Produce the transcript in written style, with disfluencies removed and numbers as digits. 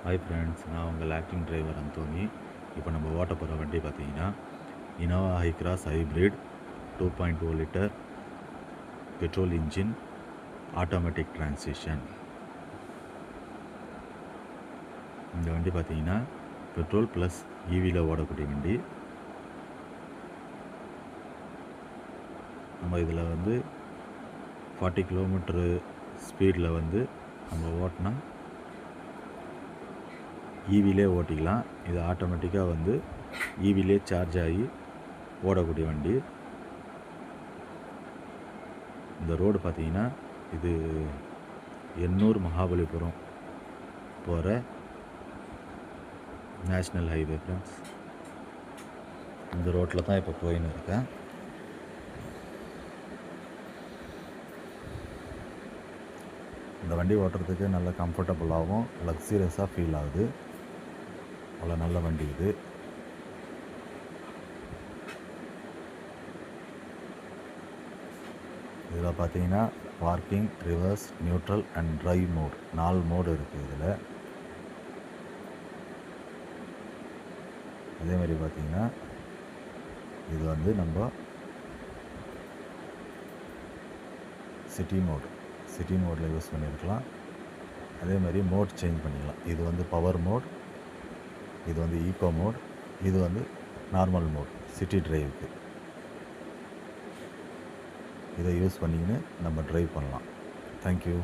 Hi friends, நான் உங்கள் acting driver Anthony. இப்போ நம்ம ஓட்ட போகிற வண்டி பார்த்தீங்கன்னா Innova high cross hybrid 2.2 litre petrol engine automatic transition. இந்த வண்டி பார்த்தீங்கன்னா பெட்ரோல் ப்ளஸ் ஈவியில் ஓடக்கூடிய வண்டி. நம்ம இதில் 40 கிலோமீட்டரு ஸ்பீடில் நம்ம ஓட்டினா ஈவிலே ஓட்டிக்கலாம். இது ஆட்டோமேட்டிக்காக ஈவிலே சார்ஜ் ஆகி ஓடக்கூடிய வண்டி. இந்த ரோடு பார்த்தீங்கன்னா இது எண்ணூர் மகாபலிபுரம் போகிற நேஷ்னல் ஹைவே ஃப்ரெண்ட்ஸ். இந்த ரோட்டில் தான் இப்போ போயின்னு இருக்கேன். இந்த வண்டி ஓட்டுறதுக்கு நல்ல கம்ஃபர்டபுளாகவும் லக்ஸூரியஸாக ஃபீல் ஆகுது. அவ்வளோ நல்ல வண்டி இது. இதில் பார்த்தீங்கன்னா parking, reverse, neutral and drive mode 4 mode இருக்குது இதில். அதேமாதிரி பார்த்தீங்கன்னா இது நம்ம சிட்டி மோடில் யூஸ் பண்ணியிருக்கலாம். அதேமாதிரி மோட் சேஞ்ச் பண்ணிக்கலாம். இது பவர் மோட், இது ஈகோ மோட், இது நார்மல் மோட் சிட்டி டிரைவுக்கு. இதை யூஸ் பண்ணிக்கின்னு நம்ம ட்ரைவ் பண்ணலாம். தேங்க்யூ.